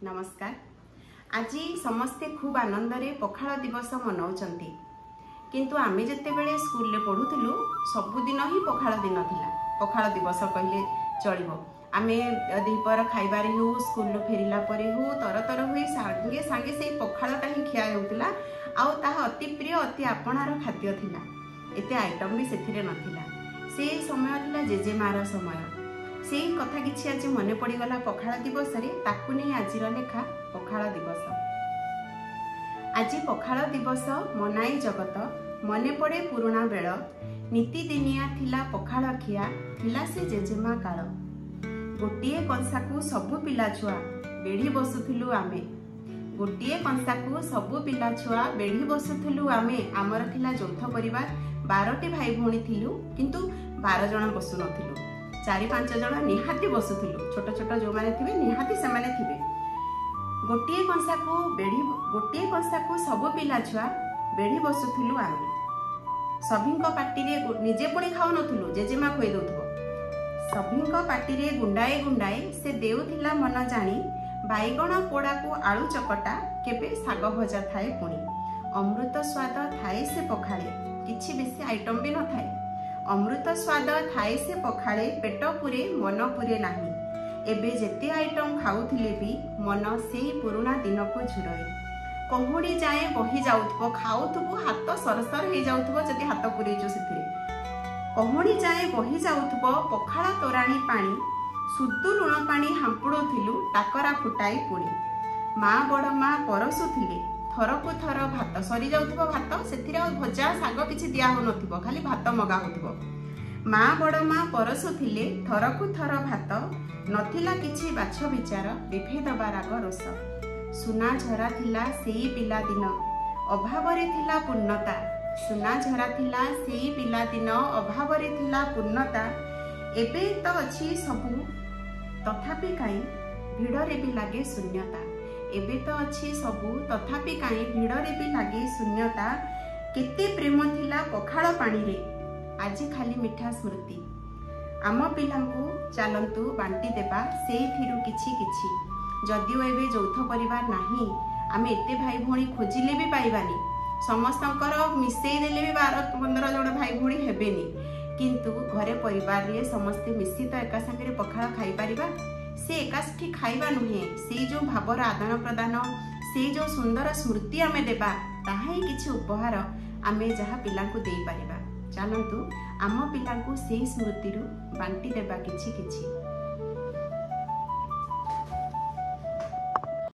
नमस्कार। आज समस्ते खूब आनंद रे पखाल दिवस मनाउछंती, किंतु आमे जत्ते बेले स्कूल रे पढुथुलु सबुदिन ही पखाल दिन थिला। पखाल दिवस कहले चलिबो। आमे दीपर खाइबारे हो, स्कूल फेरिला परे हो, तरतर हुई सांगे सांगे से पखालटा ही खिया हेउतिला। आउ ताहा अति प्रिय अति आपणार खाद्य थिला। एते आइटम भी सेथिरे नथिला। से समय थिला जेजेमार समय। से कथा किछि आज मने पड़ीगला पखाल दिवस रे, ताकु नै आजिर लेखा पखाल दिवस। आज पखाल दिवस मनाई जगत मने पड़े पुराणा बेल। नीति दिनिया थिला पखाल खिया थिला से जेजेमा काल। गोटिए कंसाकू सबु पिला छुआ बेढ़ी बसुथिलु आमे। गोटिए कंसाकू सबु पिला छुआ बेढ़ी बसुथिलु आमे। आमर थिला यौथ परिवार 12टी भाई भौणी थिलु, किंतु 12 जण बसु नथिलु। 4-5 जण निहाती बसुथिलु। छोट छोट जो माने थिबे निहाती से माने थिबे। गोटिए कंसाकू सबु पिला छुआ बेढ़ी बसुथिलु आमे। सभींक पाटी रे निजे पुणी खाउ नथुलु, जेजेमा खोई दउथबो। सभींक पाटी रे गुंडाए गुंडाए से देउथिला मन जानी। बाईगण पोड़ा को आलू चकटा केबे साग भजा थाए पुणी। अमृत स्वाद थाए से पखाले, किछि बेसी आइटम भी न थाए। अमृत स्वाद थाए से पखाले, पेट पुरे मन पुरे नाही। एबे जेते आइटम खाउथिले भी मन सेही पुराना दिन को झुरई। कहूड़ी जाए बही जाउथबो, खाउथबो हाथ सरसर हे जाउथबो जदि हाथ पुरेजो सेथिरे। कहूड़ी जाए बही जाउथबो पखाल तोराणी पानी। सुदु लुण पानी हांपुड़ुथिलु टाकरा फुटाई पुणी। माँ बड़ माँ परसुथिले थरकु थर भात। सरी जाउथबो भात, सेथिरे भजा साग किछि दिया हो नथिबो, खाली भात मगा होथिबो। माँ बड़ माँ परसुथिले थरकु थर भात। नथिला किछि बाछ विचार, विभेद बाराग रोष। सुना झरा थिला सेई पिला दिन, अभावरे थिला पूर्णता। सुना झरा थिला सेई पिला दिन, अभावरे थिला पूर्णता। एबे तो अछि सबु, तथापि काई भिड़रे भी लागे शून्यता। एबे तो अछि सबु, तथापि काई भिड़रे भी लागे शून्यता। केते प्रेम थिला पखाल पानी रे, आज खाली मिठा स्मृति। आम पिलांकु चालंतु बांटी देबा सेइथिरु किछि किछि। जदिओ एबे यौथ परिवार नाही, आमे एते भाई भौणी खोजिले भी पाइबानी। समस्तंकर मिसेई देले भी 12-15 जण भाई भौणी हेबेनी, किंतु घरे परिवार रे समस्ते मिश्रित एका संगे पखाल खाई परिबा। से एकाठी खाइबा नुहे, से जो भावर आदान प्रदान, से जो सुंदर स्मृति आमे देबा, ताहा ही किछि उपहार आमे जहा पिलांकु देई परिबा। चलंतु आम पिलांकु सेही स्मृति रु बांटी देबा किछि किछि।